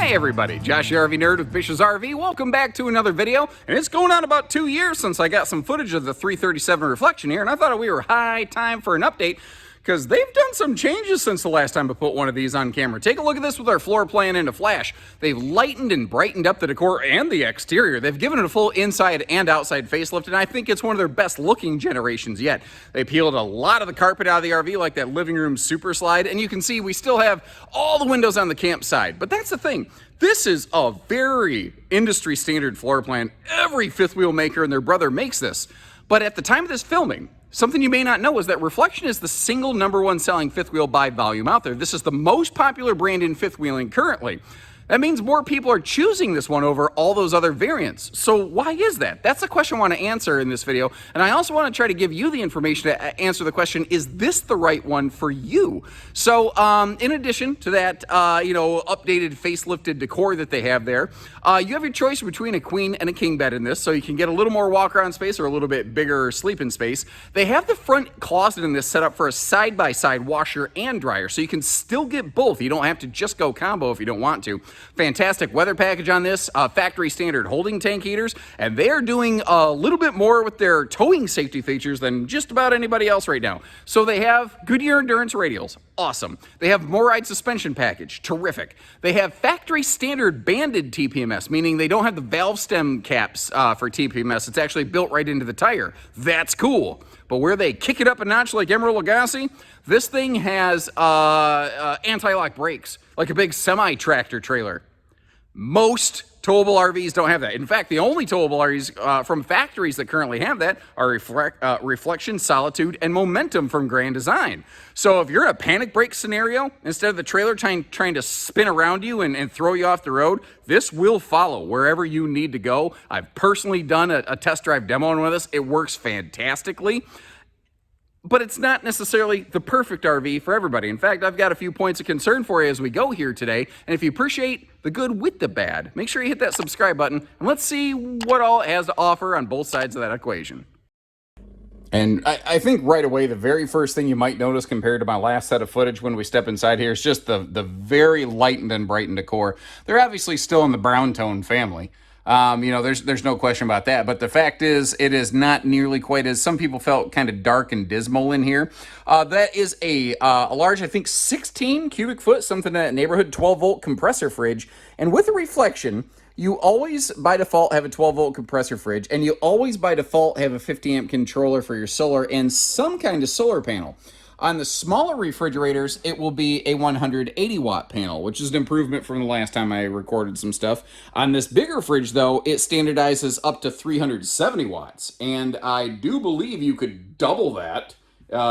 Hey everybody, Josh the RV Nerd with Bish's RV. Welcome back to another video. And it's going on about 2 years since I got some footage of the 337 Reflection here, and I thought we were high time for an update because they've done some changes since the last time I put one of these on camera. Take a look at this with our floor plan into flash. They've lightened and brightened up the decor and the exterior. They've given it a full inside and outside facelift, and I think it's one of their best looking generations yet. They peeled a lot of the carpet out of the RV, like that living room super slide, and you can see we still have all the windows on the campsite. But that's the thing. This is a very industry standard floor plan. Every fifth wheel maker and their brother makes this. But at the time of this filming, something you may not know is that Reflection is the single #1 selling fifth wheel by volume out there. This is the most popular brand in fifth wheeling currently. That means more people are choosing this one over all those other variants. So why is that? That's the question I want to answer in this video. And I also want to try to give you the information to answer the question, is this the right one for you? So in addition to that, updated facelifted decor that they have there, you have your choice between a queen and a king bed in this. So you can get a little more walk around space or a little bit bigger sleeping space. They have the front closet in this set up for a side-by-side washer and dryer. So you can still get both. You don't have to just go combo if you don't want to. Fantastic weather package on this, factory standard holding tank heaters, and they are doing a little bit more with their towing safety features than just about anybody else right now. So they have Goodyear Endurance radials, awesome. They have MORryde suspension package, terrific. They have factory standard banded TPMS, meaning they don't have the valve stem caps for TPMS. It's actually built right into the tire. That's cool. But where they kick it up a notch like Emerald Lagasse, this thing has anti-lock brakes, like a big semi-tractor trailer. Most towable RVs don't have that. In fact, the only towable RVs from factories that currently have that are Reflection, Solitude, and Momentum from Grand Design. So if you're in a panic brake scenario, instead of the trailer trying to spin around you and throw you off the road, this will follow wherever you need to go. I've personally done a test drive demo on one of this. It works fantastically. But it's not necessarily the perfect RV for everybody. In fact, I've got a few points of concern for you as we go here today. And if you appreciate the good with the bad, make sure you hit that subscribe button and let's see what all it has to offer on both sides of that equation. And I think right away, the very first thing you might notice compared to my last set of footage when we step inside here is just the very lightened and brightened decor. They're obviously still in the brown tone family. There's no question about that. But the fact is, it is not nearly quite as some people felt kind of dark and dismal in here. That is a large, I think, 16 cubic foot, something in that neighborhood, 12-volt compressor fridge. And with a Reflection, you always, by default, have a 12-volt compressor fridge, and you always, by default, have a 50-amp controller for your solar and some kind of solar panel. On the smaller refrigerators, it will be a 180-watt panel, which is an improvement from the last time I recorded some stuff. On this bigger fridge, though, it standardizes up to 370 watts, and I do believe you could double that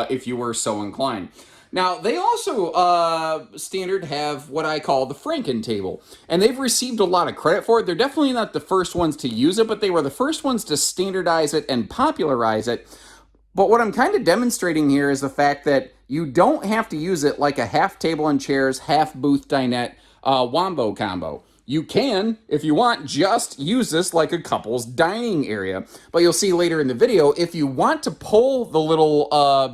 if you were so inclined. Now, they also standard have what I call the Franken table, and they've received a lot of credit for it. They're definitely not the first ones to use it, but they were the first ones to standardize it and popularize it. But what I'm kind of demonstrating here is the fact that you don't have to use it like a half table and chairs, half booth dinette wombo combo. You can, if you want, just use this like a couple's dining area. But you'll see later in the video, if you want to pull the little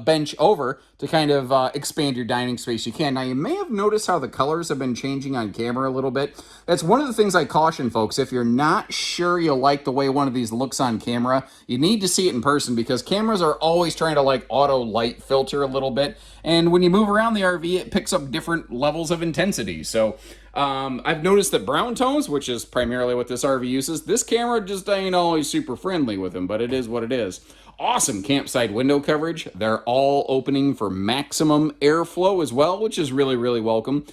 bench over to kind of expand your dining space, you can. Now, you may have noticed how the colors have been changing on camera a little bit. That's one of the things I caution folks. If you're not sure you like the way one of these looks on camera, you need to see it in person because cameras are always trying to like auto light filter a little bit. And when you move around the RV, it picks up different levels of intensity. So I've noticed that brown tones, which is primarily what this RV uses, this camera just ain't always super friendly with them, but it is what it is. Awesome campsite window coverage. They're all opening for maximum airflow as well, which is really, really welcome.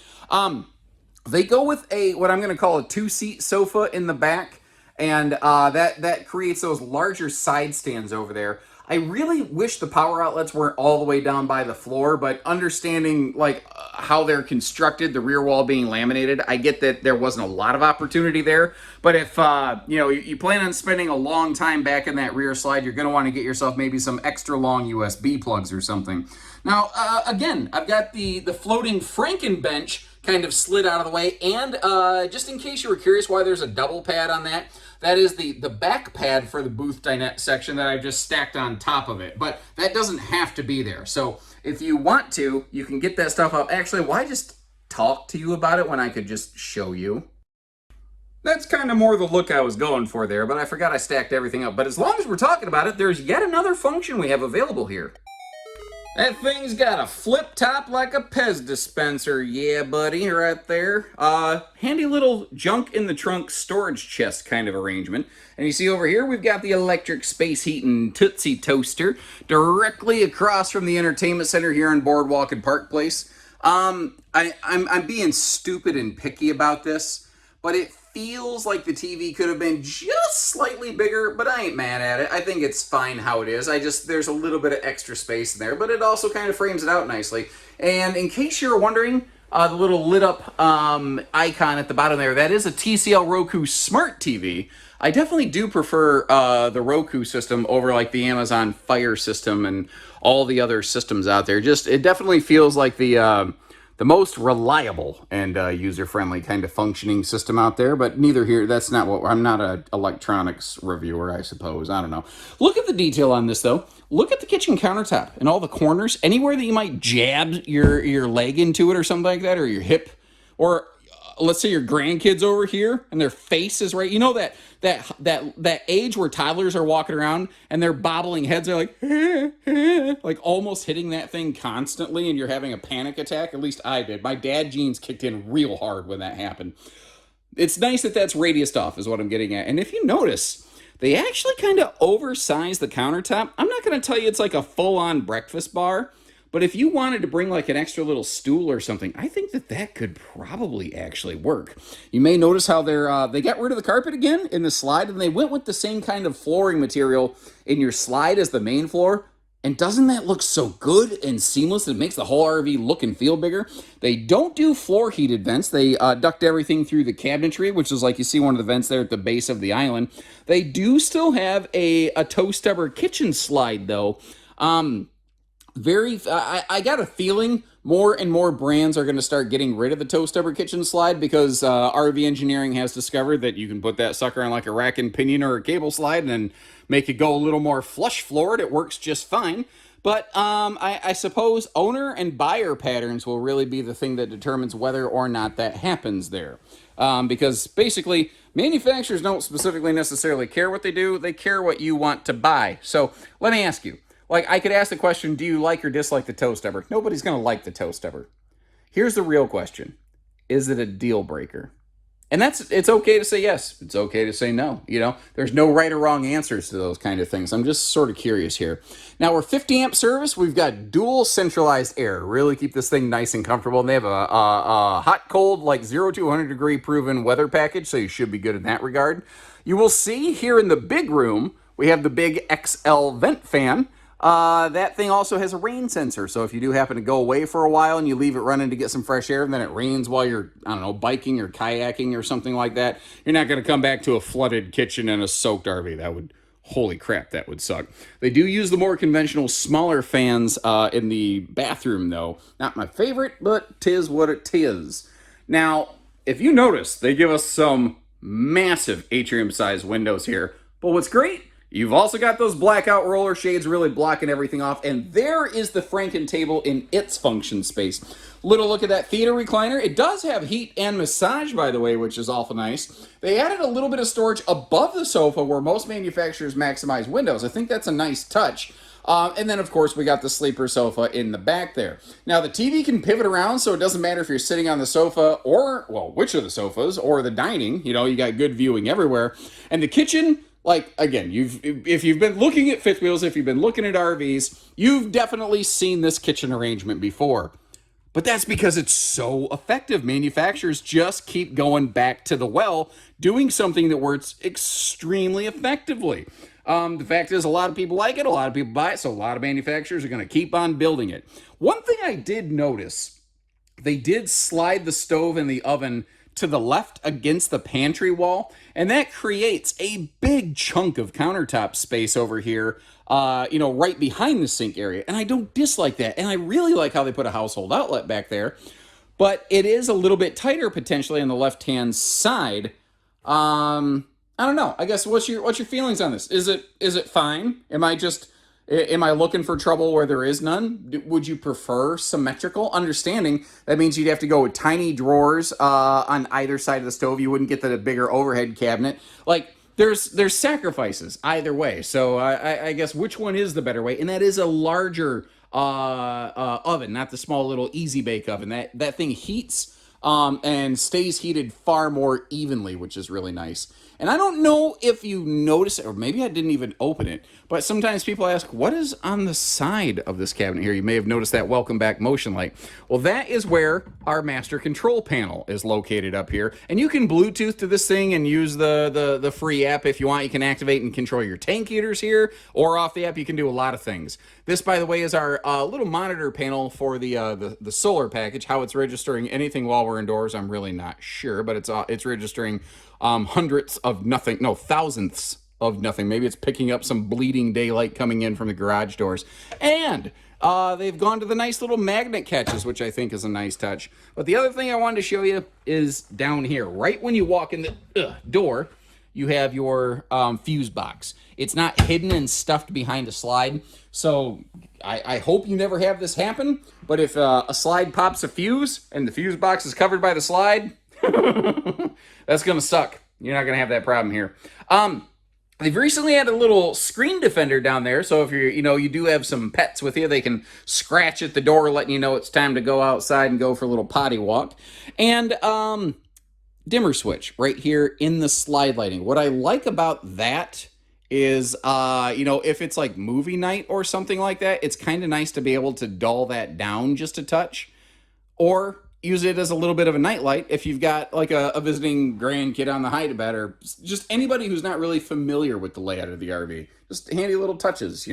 They go with what I'm going to call a 2-seat sofa in the back, and that creates those larger side stands over there. I really wish the power outlets weren't all the way down by the floor, but understanding like how they're constructed, the rear wall being laminated, I get that there wasn't a lot of opportunity there. But if you plan on spending a long time back in that rear slide, you're going to want to get yourself maybe some extra long USB plugs or something. Now, again, I've got the floating Franken bench kind of slid out of the way, and just in case you were curious why there's a double pad on that, that is the back pad for the booth dinette section that I just stacked on top of it. But that doesn't have to be there. So if you want to, you can get that stuff up. Actually, why just talk to you about it when I could just show you? That's kind of more the look I was going for there, but I forgot I stacked everything up. But as long as we're talking about it, there's yet another function we have available here. That thing's got a flip top like a Pez dispenser. Yeah, buddy, right there. Handy little junk in the trunk storage chest kind of arrangement. And you see over here, we've got the electric space heating Tootsie Toaster directly across from the entertainment center here on Boardwalk and Park Place. I'm being stupid and picky about this, but it feels like the TV could have been just slightly bigger, but I ain't mad at it. I think it's fine how it is. There's a little bit of extra space in there, but it also kind of frames it out nicely. And in case you're wondering, the little lit up icon at the bottom there, that is a TCL Roku Smart TV. I definitely do prefer the Roku system over like the Amazon Fire system and all the other systems out there. It definitely feels like the most reliable and user-friendly kind of functioning system out there, but neither here, that's not what, I'm not an electronics reviewer, I suppose, I don't know. Look at the detail on this, though. Look at the kitchen countertop and all the corners, anywhere that you might jab your leg into it or something like that, or your hip, or let's say your grandkids over here and their face is right. You know that age where toddlers are walking around and they're bobbling heads. They're like, like almost hitting that thing constantly, and you're having a panic attack. At least I did. My dad genes kicked in real hard when that happened. It's nice that that's radiused off, is what I'm getting at. And if you notice, they actually kind of oversized the countertop. I'm not going to tell you it's like a full-on breakfast bar. But if you wanted to bring like an extra little stool or something, I think that could probably actually work. You may notice how they got rid of the carpet again in the slide, and they went with the same kind of flooring material in your slide as the main floor. And doesn't that look so good and seamless? It makes the whole RV look and feel bigger. They don't do floor heated vents. They duct everything through the cabinetry, which is like you see one of the vents there at the base of the island. They do still have a toe stubber kitchen slide though. I got a feeling more and more brands are going to start getting rid of the toe stubber kitchen slide because RV engineering has discovered that you can put that sucker on like a rack and pinion or a cable slide and then make it go a little more flush floored. It works just fine. But I suppose owner and buyer patterns will really be the thing that determines whether or not that happens there. Because basically, manufacturers don't specifically necessarily care what they do. They care what you want to buy. So let me ask you. Like, I could ask the question, do you like or dislike the toe stubber? Nobody's going to like the toe stubber. Here's the real question. Is it a deal breaker? And it's okay to say yes. It's okay to say no. You know, there's no right or wrong answers to those kind of things. I'm just sort of curious here. Now, we're 50 amp service. We've got dual centralized air. Really keep this thing nice and comfortable. And they have a hot, cold, like 0 to 100 degree proven weather package. So you should be good in that regard. You will see here in the big room, we have the big XL vent fan. That thing also has a rain sensor, so if you do happen to go away for a while and you leave it running to get some fresh air and then it rains while you're, I don't know, biking or kayaking or something like that, you're not going to come back to a flooded kitchen and a soaked RV. That would, holy crap, that would suck. They do use the more conventional, smaller fans in the bathroom, though. Not my favorite, but 'tis what it is. Now, if you notice, they give us some massive atrium-sized windows here, but what's great, you've also got those blackout roller shades really blocking everything off, and there is the Franken table in its function space. Little look at that theater recliner. It does have heat and massage, by the way, which is awful nice. They added a little bit of storage above the sofa where most manufacturers maximize windows. I think that's a nice touch. And then, of course, we got the sleeper sofa in the back there. Now, the TV can pivot around, so it doesn't matter if you're sitting on the sofa or, well, which of the sofas, or the dining. You know, you got good viewing everywhere. And the kitchen, like, again, if you've been looking at fifth wheels, if you've been looking at RVs, you've definitely seen this kitchen arrangement before. But that's because it's so effective. Manufacturers just keep going back to the well, doing something that works extremely effectively. The fact is, a lot of people like it, a lot of people buy it, so a lot of manufacturers are going to keep on building it. One thing I did notice, they did slide the stove and the oven to the left against the pantry wall, and that creates a big chunk of countertop space over here, right behind the sink area. And I don't dislike that, and I really like how they put a household outlet back there, but it is a little bit tighter potentially on the left-hand side. I don't know. I guess what's your feelings on this? Is it fine? Am I just Am I looking for trouble where there is none? Would you prefer symmetrical? Understanding that means you'd have to go with tiny drawers on either side of the stove. You wouldn't get the bigger overhead cabinet. Like, there's sacrifices either way. So I guess which one is the better way? And that is a larger oven, not the small little easy bake oven. That thing heats and stays heated far more evenly, which is really nice. And I don't know if you notice it, or maybe I didn't even open it, but sometimes people ask, what is on the side of this cabinet here? You may have noticed that welcome back motion light. Well, that is where our master control panel is located up here. And you can Bluetooth to this thing and use the free app if you want. You can activate and control your tank heaters here, or off the app, you can do a lot of things. This, by the way, is our little monitor panel for the solar package. How it's registering anything while we're indoors, I'm really not sure, but it's registering hundreds of nothing, no, thousandths of nothing. Maybe it's picking up some bleeding daylight coming in from the garage doors. And they've gone to the nice little magnet catches, which I think is a nice touch. But the other thing I wanted to show you is down here. Right when you walk in the door, you have your fuse box. It's not hidden and stuffed behind a slide. So I hope you never have this happen. But if a slide pops a fuse and the fuse box is covered by the slide, that's going to suck. You're not going to have that problem here. They've recently had a little screen defender down there, so if you do have some pets with you, they can scratch at the door, letting you know it's time to go outside and go for a little potty walk. And dimmer switch right here in the slide lighting. What I like about that is, if it's like movie night or something like that, it's kind of nice to be able to dull that down just a touch, or use it as a little bit of a nightlight if you've got like a visiting grandkid on the hide-a-bed, or just anybody who's not really familiar with the layout of the RV. Just handy little touches,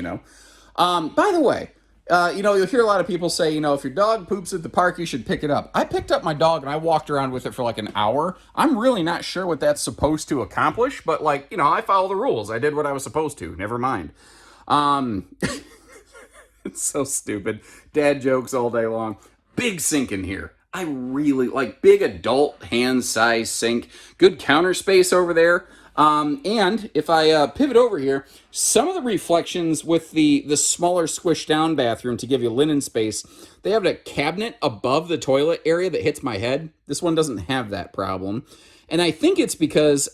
By the way, you'll hear a lot of people say, if your dog poops at the park, you should pick it up. I picked up my dog and I walked around with it for like an hour. I'm really not sure what that's supposed to accomplish, but I follow the rules. I did what I was supposed to. Never mind. It's so stupid. Dad jokes all day long. Big sink in here. I really like big adult hand size sink, good counter space over there. And if I pivot over here, some of the reflections with the smaller squished down bathroom to give you linen space, they have a cabinet above the toilet area that hits my head. This one doesn't have that problem. And I think it's because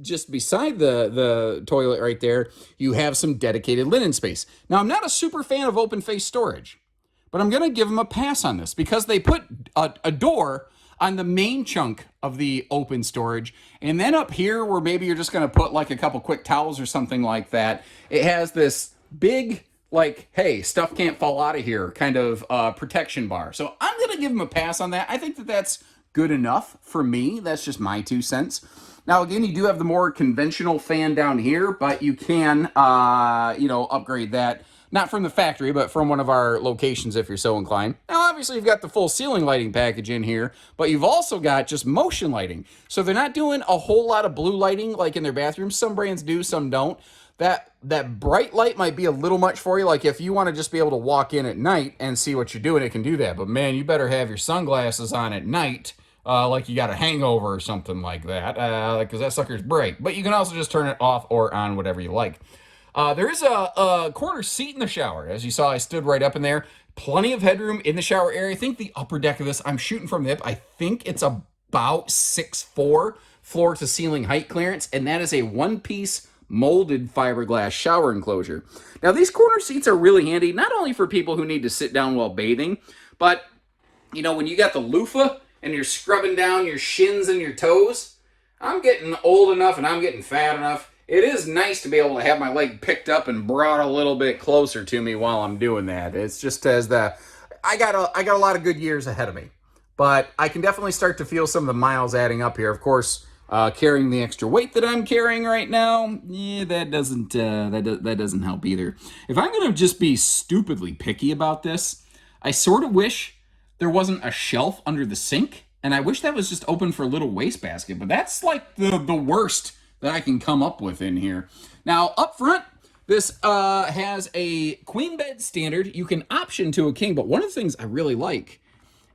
just beside the toilet right there, you have some dedicated linen space. Now, I'm not a super fan of open face storage, but I'm going to give them a pass on this because they put a door on the main chunk of the open storage. And then up here where maybe you're just going to put like a couple quick towels or something like that, it has this big, hey, stuff can't fall out of here kind of protection bar. So I'm going to give them a pass on that. I think that's good enough for me. That's just my 2 cents. Now, again, you do have the more conventional fan down here, but you can, upgrade that. Not from the factory, but from one of our locations if you're so inclined. Now, obviously, you've got the full ceiling lighting package in here, but you've also got just motion lighting. So they're not doing a whole lot of blue lighting like in their bathrooms. Some brands do, some don't. That bright light might be a little much for you. Like if you want to just be able to walk in at night and see what you're doing, it can do that. But man, you better have your sunglasses on at night, like you got a hangover or something like that, because that sucker's bright. But you can also just turn it off or on, whatever you like. There is a corner seat in the shower. As you saw, I stood right up in there. Plenty of headroom in the shower area. I think the upper deck of this, I'm shooting from the hip. I think it's about 6'4" floor to ceiling height clearance, and that is a one-piece molded fiberglass shower enclosure. Now, these corner seats are really handy, not only for people who need to sit down while bathing, but, when you got the loofah and you're scrubbing down your shins and your toes, I'm getting old enough and I'm getting fat enough. It is nice to be able to have my leg picked up and brought a little bit closer to me while I'm doing that. It's just I got a lot of good years ahead of me, but I can definitely start to feel some of the miles adding up here. Of course, carrying the extra weight that I'm carrying right now, that doesn't help either. If I'm gonna just be stupidly picky about this, I sort of wish there wasn't a shelf under the sink, and I wish that was just open for a little wastebasket. But that's like the worst that I can come up with in here. Now, up front, this has a queen bed standard. You can option to a king, but one of the things I really like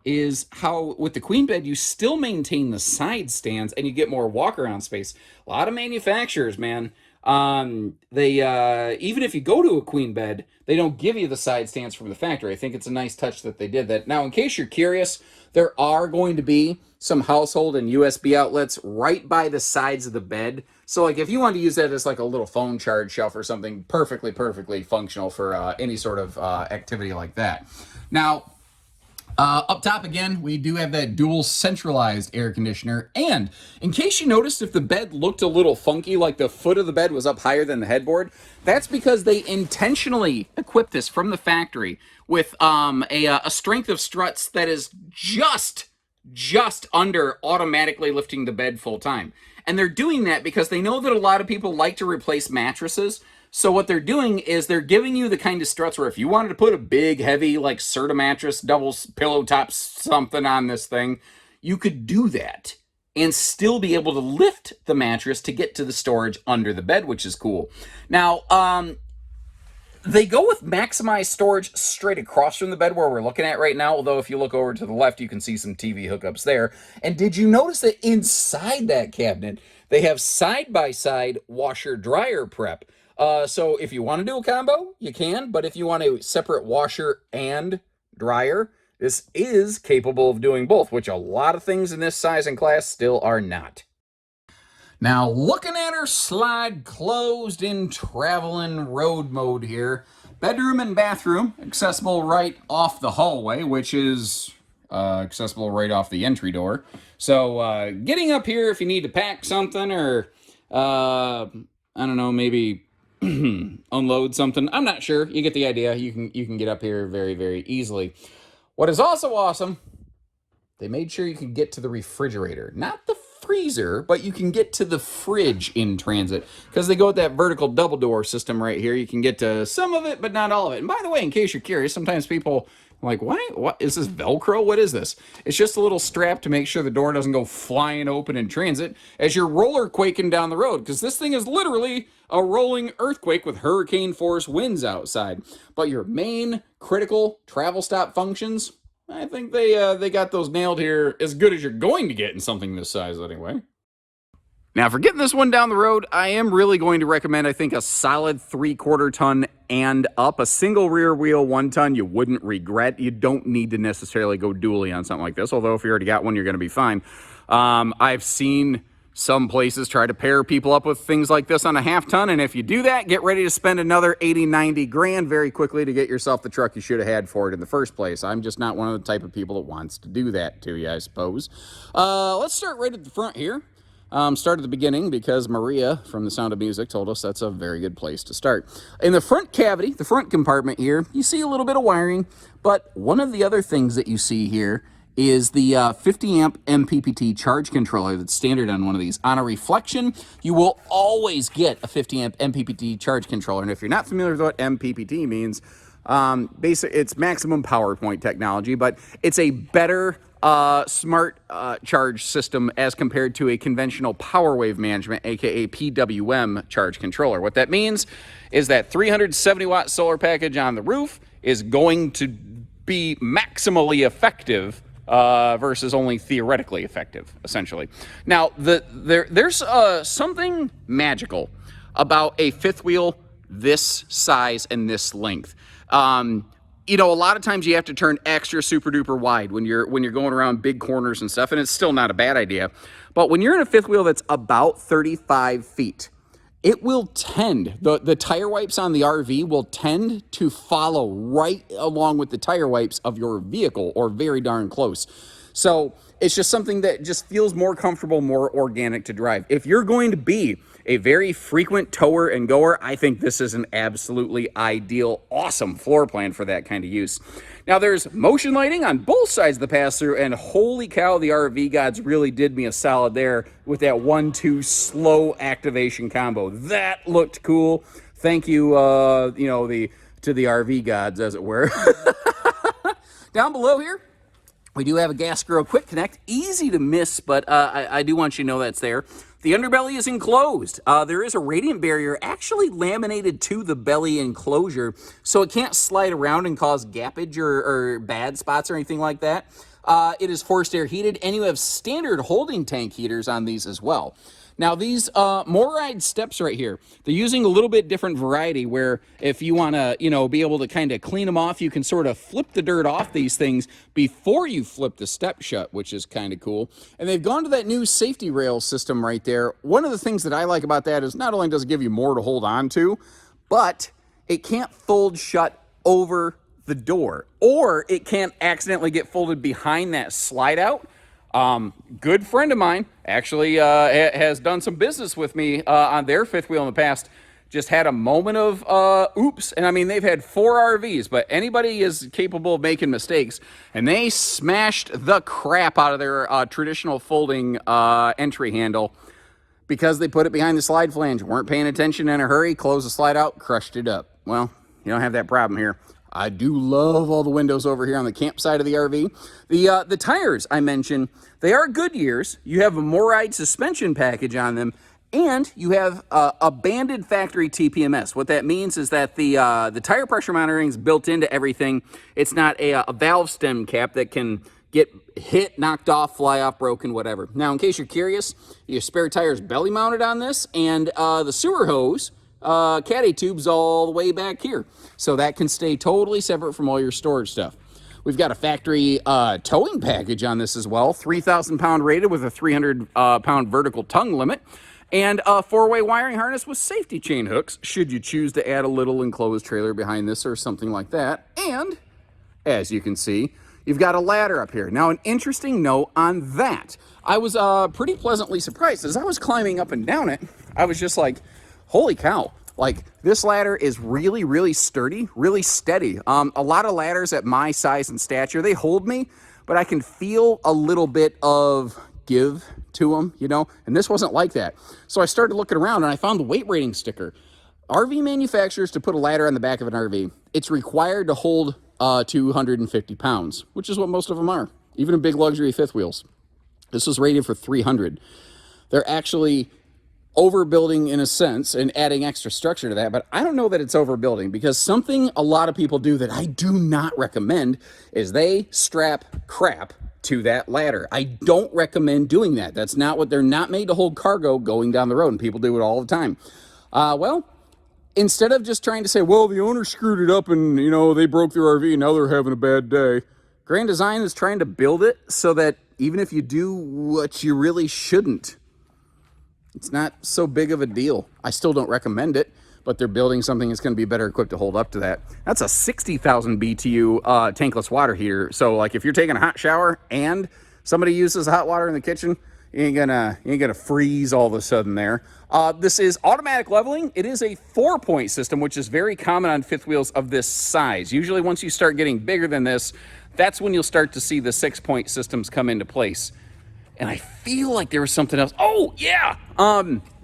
is how with the queen bed, you still maintain the side stands and you get more walk around space. A lot of manufacturers, man, They even if you go to a queen bed, they don't give you the side stands from the factory. I think it's a nice touch that they did that. Now, in case you're curious, there are going to be some household and USB outlets right by the sides of the bed. So, like, if you want to use that as like a little phone charge shelf or something, perfectly functional for any sort of activity like that. Now, up top again, we do have that dual centralized air conditioner. And in case you noticed, if the bed looked a little funky, like the foot of the bed was up higher than the headboard, that's because they intentionally equipped this from the factory with a strength of struts that is just under automatically lifting the bed full time. And they're doing that because they know that a lot of people like to replace mattresses. So what they're doing is they're giving you the kind of struts where if you wanted to put a big, heavy, like Serta mattress, double pillow top something on this thing, you could do that and still be able to lift the mattress to get to the storage under the bed, which is cool. Now, they go with maximized storage straight across from the bed where we're looking at right now, although if you look over to the left, you can see some TV hookups there. And did you notice that inside that cabinet, they have side-by-side washer-dryer prep? So if you want to do a combo, you can, but if you want a separate washer and dryer, this is capable of doing both, which a lot of things in this size and class still are not. Now, looking at her slide closed in traveling road mode here, bedroom and bathroom accessible right off the hallway, which is accessible right off the entry door. So getting up here if you need to pack something or, I don't know, maybe unload something. I'm not sure. You get the idea. You can get up here very easily. What is also awesome, they made sure you can get to the refrigerator. Not the freezer, but you can get to the fridge in transit because they go with that vertical double door system right here. You can get to some of it, but not all of it. And by the way, in case you're curious, sometimes people are like, what is this Velcro? What is this? It's just a little strap to make sure the door doesn't go flying open in transit as you're roller quaking down the road, because this thing is literally a rolling earthquake with hurricane force winds outside. But your main critical travel stop functions, I think they got those nailed here as good as you're going to get in something this size anyway. Now, for getting this one down the road, I am really going to recommend, I think, a solid 3/4 ton and up. A single rear wheel 1 ton you wouldn't regret. You don't need to necessarily go dually on something like this, although if you already got one, you're going to be fine. I've seen some places try to pair people up with things like this on a 1/2 ton, and if you do that, get ready to spend another 80-90 grand very quickly to get yourself the truck you should have had for it in the first place. I'm just not one of the type of people that wants to do that to you, I suppose. Let's start right at the front here. Start at the beginning because Maria from The Sound of Music told us that's a very good place to start. In the front cavity, the front compartment here, you see a little bit of wiring, but one of the other things that you see here is the 50 amp MPPT charge controller that's standard on one of these. On a reflection, you will always get a 50 amp MPPT charge controller. And if you're not familiar with what MPPT means, basically it's maximum power point technology, but it's a better smart charge system as compared to a conventional power wave management, aka PWM charge controller. What that means is that 370 watt solar package on the roof is going to be maximally effective versus only theoretically effective, essentially. Now, there's something magical about a fifth wheel this size and this length. You know, a lot of times you have to turn extra super duper wide when you're going around big corners and stuff, and it's still not a bad idea. But when you're in a fifth wheel that's about 35 feet, it will tend, the tire wipes on the RV will tend to follow right along with the tire wipes of your vehicle or very darn close. So it's just something that just feels more comfortable, more organic to drive. If you're going to be a very frequent tower and goer, I think this is an absolutely ideal, awesome floor plan for that kind of use. Now, there's motion lighting on both sides of the pass-through, and holy cow, the RV gods really did me a solid there with that 1-2 slow activation combo. That looked cool. Thank you, to the RV gods, as it were. Down below here, we do have a gas grill quick connect. Easy to miss, but I do want you to know that's there. The underbelly is enclosed. There is a radiant barrier actually laminated to the belly enclosure, so it can't slide around and cause gappage or bad spots or anything like that. It is forced air heated, and you have standard holding tank heaters on these as well. Now these MORryde steps right here, they're using a little bit different variety where if you want to, be able to kind of clean them off, you can sort of flip the dirt off these things before you flip the step shut, which is kind of cool. And they've gone to that new safety rail system right there. One of the things that I like about that is not only does it give you more to hold on to, but it can't fold shut over the door, or it can't accidentally get folded behind that slide out. Good friend of mine actually has done some business with me on their fifth wheel in the past. Just had a moment of oops, and I mean they've had 4 RVs, but anybody is capable of making mistakes, and they smashed the crap out of their traditional folding entry handle because they put it behind the slide flange, weren't paying attention in a hurry, closed the slide out, crushed it up. Well, you don't have that problem here. I do love all the windows over here on the campsite of the RV. The tires I mentioned, they are Goodyears. You have a MORryde suspension package on them, and you have a banded factory TPMS. What that means is that the tire pressure monitoring is built into everything. It's not a valve stem cap that can get hit, knocked off, fly off, broken, whatever. Now, in case you're curious, your spare tire is belly mounted on this, and the sewer hose caddy tubes all the way back here, so that can stay totally separate from all your storage stuff. We've got a factory towing package on this as well, 3,000 pound rated with a 300 pound vertical tongue limit, and a 4-way wiring harness with safety chain hooks should you choose to add a little enclosed trailer behind this or something like that. And as you can see, you've got a ladder up here. Now, an interesting note on that, I was pretty pleasantly surprised as I was climbing up and down it. I was just like, holy cow, like this ladder is really, really sturdy, really steady. A lot of ladders at my size and stature, they hold me, but I can feel a little bit of give to them, and this wasn't like that. So I started looking around and I found the weight rating sticker. RV manufacturers, to put a ladder on the back of an RV, it's required to hold 250 pounds, which is what most of them are, even in big luxury fifth wheels. This was rated for 300. They're actually overbuilding in a sense and adding extra structure to that, but I don't know that it's overbuilding, because something a lot of people do that I do not recommend is they strap crap to that ladder. I don't recommend doing that. That's not what they're not made to hold cargo going down the road, and people do it all the time. Well, instead of just trying to say, well, the owner screwed it up and they broke their RV and now they're having a bad day, Grand Design is trying to build it so that even if you do what you really shouldn't, it's not so big of a deal. I still don't recommend it, but they're building something that's going to be better equipped to hold up to that. That's a 60,000 BTU tankless water heater. So like if you're taking a hot shower and somebody uses hot water in the kitchen, you ain't gonna freeze all of a sudden there. This is automatic leveling. It is a 4-point system, which is very common on fifth wheels of this size. Usually once you start getting bigger than this, that's when you'll start to see the 6-point systems come into place. And I feel like there was something else. Oh, yeah.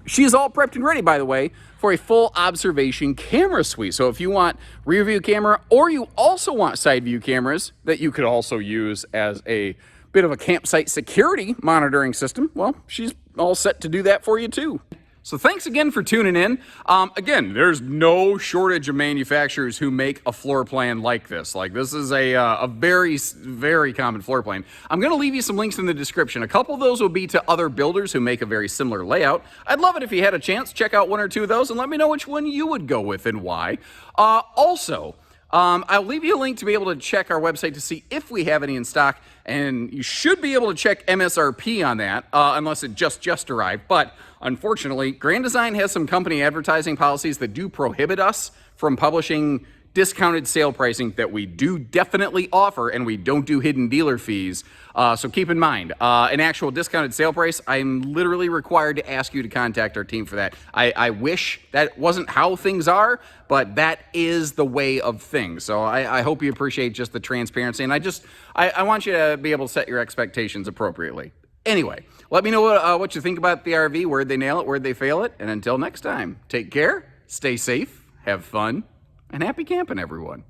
She is all prepped and ready, by the way, for a full observation camera suite. So if you want rear view camera, or you also want side view cameras that you could also use as a bit of a campsite security monitoring system, well, she's all set to do that for you too. So thanks again for tuning in. Again, there's no shortage of manufacturers who make a floor plan like this. Like this is a very, very common floor plan. I'm going to leave you some links in the description. A couple of those will be to other builders who make a very similar layout. I'd love it if you had a chance. Check out 1 or 2 of those and let me know which one you would go with and why. Also, I'll leave you a link to be able to check our website to see if we have any in stock, and you should be able to check MSRP on that, unless it just arrived. But unfortunately, Grand Design has some company advertising policies that do prohibit us from publishing discounted sale pricing that we do definitely offer, and we don't do hidden dealer fees. So keep in mind, an actual discounted sale price, I'm literally required to ask you to contact our team for that. I wish that wasn't how things are, but that is the way of things. So I hope you appreciate just the transparency, and I want you to be able to set your expectations appropriately. Anyway, let me know what you think about the RV, where'd they nail it, where'd they fail it, and until next time, take care, stay safe, have fun, and happy camping, everyone.